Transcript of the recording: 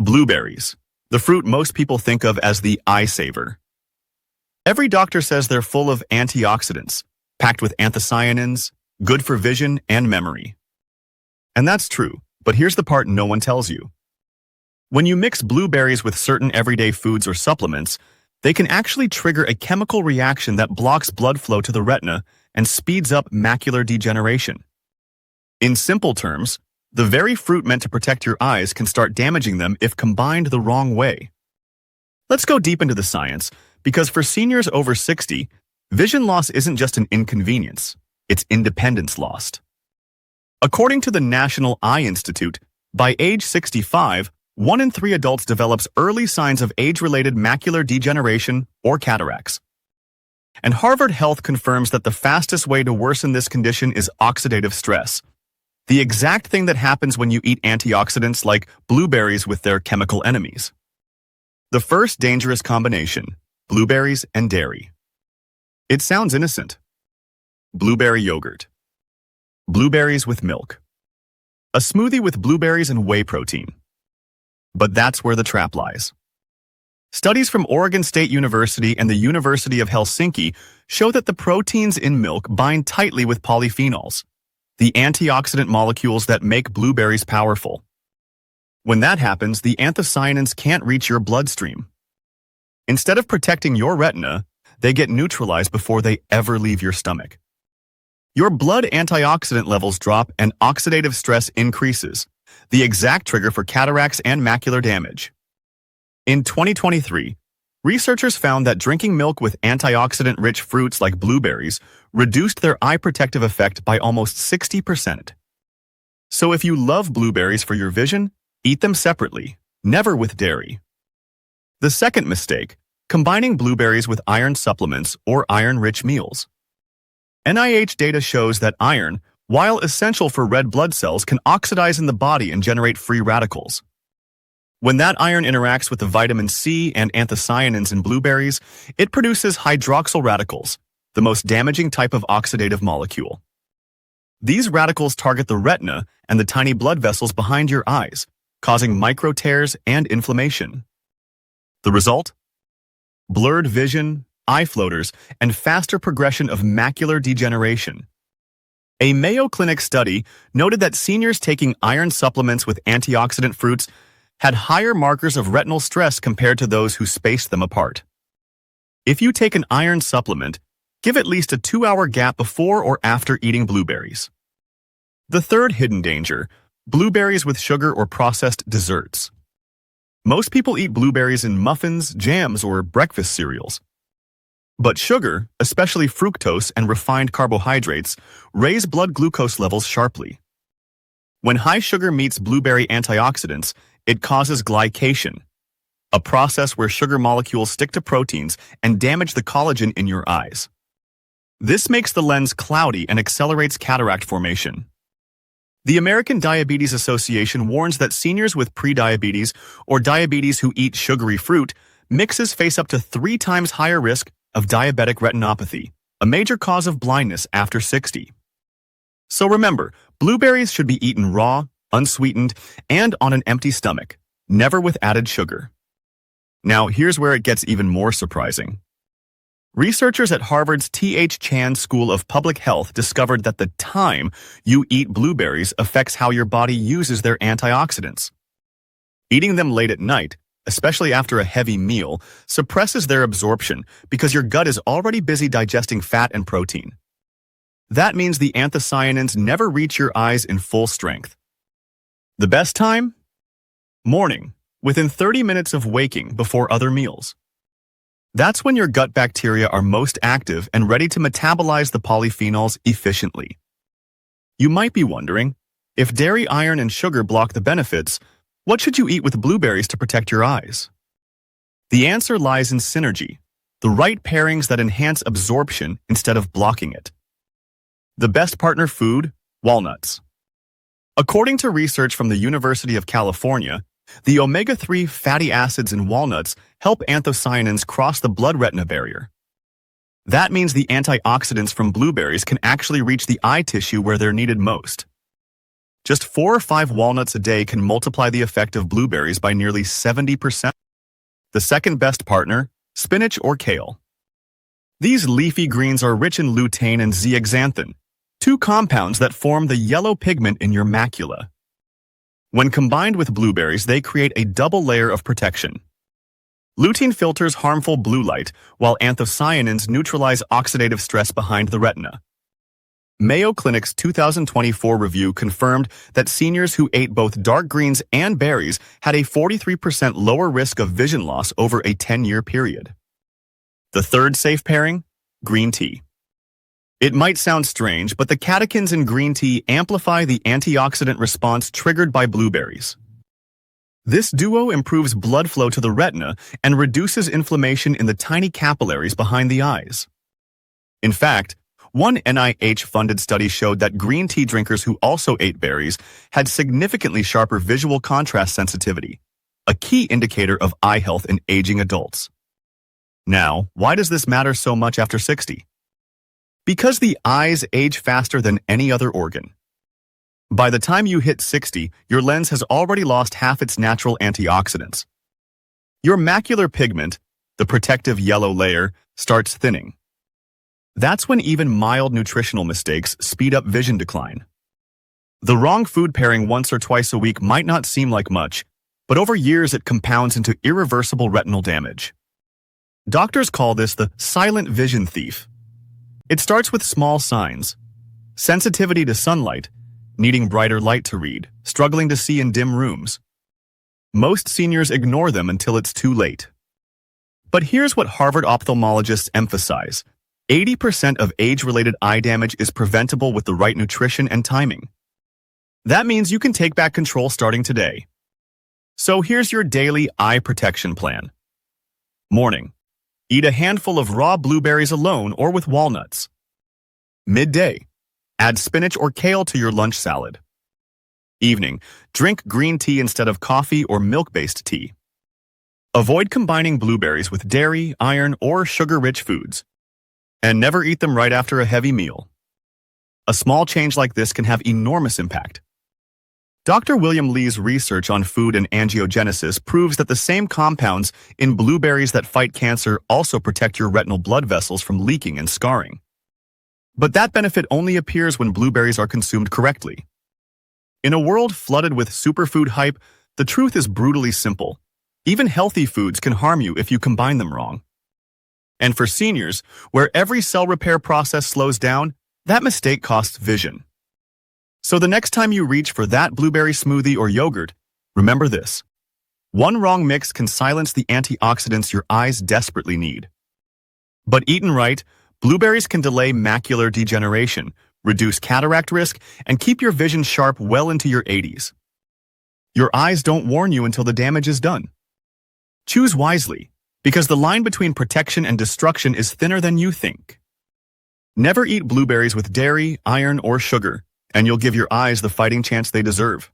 Blueberries, the fruit most people think of as the eye saver. Every doctor says they're full of antioxidants, packed with anthocyanins, good for vision and memory. And that's true, but here's the part no one tells you. When you mix blueberries with certain everyday foods or supplements, they can actually trigger a chemical reaction that blocks blood flow to the retina and speeds up macular degeneration. In simple terms, the very fruit meant to protect your eyes can start damaging them if combined the wrong way. Let's go deep into the science, because for seniors over 60, vision loss isn't just an inconvenience, it's independence lost. According to the National Eye Institute, by age 65, 1 in 3 adults develops early signs of age-related macular degeneration or cataracts. And Harvard Health confirms that the fastest way to worsen this condition is oxidative stress, the exact thing that happens when you eat antioxidants like blueberries with their chemical enemies. The first dangerous combination, blueberries and dairy. It sounds innocent. Blueberry yogurt. Blueberries with milk. A smoothie with blueberries and whey protein. But that's where the trap lies. Studies from Oregon State University and the University of Helsinki show that the proteins in milk bind tightly with polyphenols, the antioxidant molecules that make blueberries powerful. When that happens, the anthocyanins can't reach your bloodstream. Instead of protecting your retina, they get neutralized before they ever leave your stomach. Your blood antioxidant levels drop and oxidative stress increases, the exact trigger for cataracts and macular damage. In 2023, researchers found that drinking milk with antioxidant-rich fruits like blueberries reduced their eye protective effect by almost 60%. So if you love blueberries for your vision, eat them separately, never with dairy. The second mistake, combining blueberries with iron supplements or iron-rich meals. NIH data shows that iron, while essential for red blood cells, can oxidize in the body and generate free radicals. When that iron interacts with the vitamin C and anthocyanins in blueberries, it produces hydroxyl radicals, the most damaging type of oxidative molecule. These radicals target the retina and the tiny blood vessels behind your eyes, causing micro tears and inflammation. The result? Blurred vision, eye floaters, and faster progression of macular degeneration. A Mayo Clinic study noted that seniors taking iron supplements with antioxidant fruits had higher markers of retinal stress compared to those who spaced them apart. If you take an iron supplement, give at least a 2-hour gap before or after eating blueberries. The third hidden danger, blueberries with sugar or processed desserts. Most people eat blueberries in muffins, jams, or breakfast cereals. But sugar, especially fructose and refined carbohydrates, raise blood glucose levels sharply. When high sugar meets blueberry antioxidants, it causes glycation, a process where sugar molecules stick to proteins and damage the collagen in your eyes. This makes the lens cloudy and accelerates cataract formation. The American Diabetes Association warns that seniors with prediabetes or diabetes who eat sugary fruit mixes face up to 3 times higher risk of diabetic retinopathy, a major cause of blindness after 60. So remember, blueberries should be eaten raw, unsweetened, and on an empty stomach, never with added sugar. Now, here's where it gets even more surprising. Researchers at Harvard's T.H. Chan School of Public Health discovered that the time you eat blueberries affects how your body uses their antioxidants. Eating them late at night, especially after a heavy meal, suppresses their absorption because your gut is already busy digesting fat and protein. That means the anthocyanins never reach your eyes in full strength. The best time? Morning, within 30 minutes of waking before other meals. That's when your gut bacteria are most active and ready to metabolize the polyphenols efficiently. You might be wondering, if dairy, iron, and sugar block the benefits, what should you eat with blueberries to protect your eyes? The answer lies in synergy, the right pairings that enhance absorption instead of blocking it. The best partner food? Walnuts. According to research from the University of California, the omega-3 fatty acids in walnuts help anthocyanins cross the blood-retina barrier. That means the antioxidants from blueberries can actually reach the eye tissue where they're needed most. Just 4 or 5 walnuts a day can multiply the effect of blueberries by nearly 70%. The second best partner, spinach or kale. These leafy greens are rich in lutein and zeaxanthin, two compounds that form the yellow pigment in your macula. When combined with blueberries, they create a double layer of protection. Lutein filters harmful blue light, while anthocyanins neutralize oxidative stress behind the retina. Mayo Clinic's 2024 review confirmed that seniors who ate both dark greens and berries had a 43% lower risk of vision loss over a 10-year period. The third safe pairing? Green tea. It might sound strange, but the catechins in green tea amplify the antioxidant response triggered by blueberries. This duo improves blood flow to the retina and reduces inflammation in the tiny capillaries behind the eyes. In fact, one NIH-funded study showed that green tea drinkers who also ate berries had significantly sharper visual contrast sensitivity, a key indicator of eye health in aging adults. Now, why does this matter so much after 60? Because the eyes age faster than any other organ. By the time you hit 60, your lens has already lost half its natural antioxidants. Your macular pigment, the protective yellow layer, starts thinning. That's when even mild nutritional mistakes speed up vision decline. The wrong food pairing once or twice a week might not seem like much, but over years it compounds into irreversible retinal damage. Doctors call this the silent vision thief. It starts with small signs: sensitivity to sunlight, needing brighter light to read, struggling to see in dim rooms. Most seniors ignore them until it's too late. But here's what Harvard ophthalmologists emphasize: 80% of age-related eye damage is preventable with the right nutrition and timing. That means you can take back control starting today. So here's your daily eye protection plan. Morning. Eat a handful of raw blueberries alone or with walnuts. Midday. Add spinach or kale to your lunch salad. Evening. Drink green tea instead of coffee or milk-based tea. Avoid combining blueberries with dairy, iron, or sugar-rich foods. And never eat them right after a heavy meal. A small change like this can have enormous impact. Dr. William Lee's research on food and angiogenesis proves that the same compounds in blueberries that fight cancer also protect your retinal blood vessels from leaking and scarring. But that benefit only appears when blueberries are consumed correctly. In a world flooded with superfood hype, the truth is brutally simple. Even healthy foods can harm you if you combine them wrong. And for seniors, where every cell repair process slows down, that mistake costs vision. So the next time you reach for that blueberry smoothie or yogurt, remember this: one wrong mix can silence the antioxidants your eyes desperately need. But eaten right, blueberries can delay macular degeneration, reduce cataract risk, and keep your vision sharp well into your 80s. Your eyes don't warn you until the damage is done. Choose wisely, because the line between protection and destruction is thinner than you think. Never eat blueberries with dairy, iron, or sugar, and you'll give your eyes the fighting chance they deserve.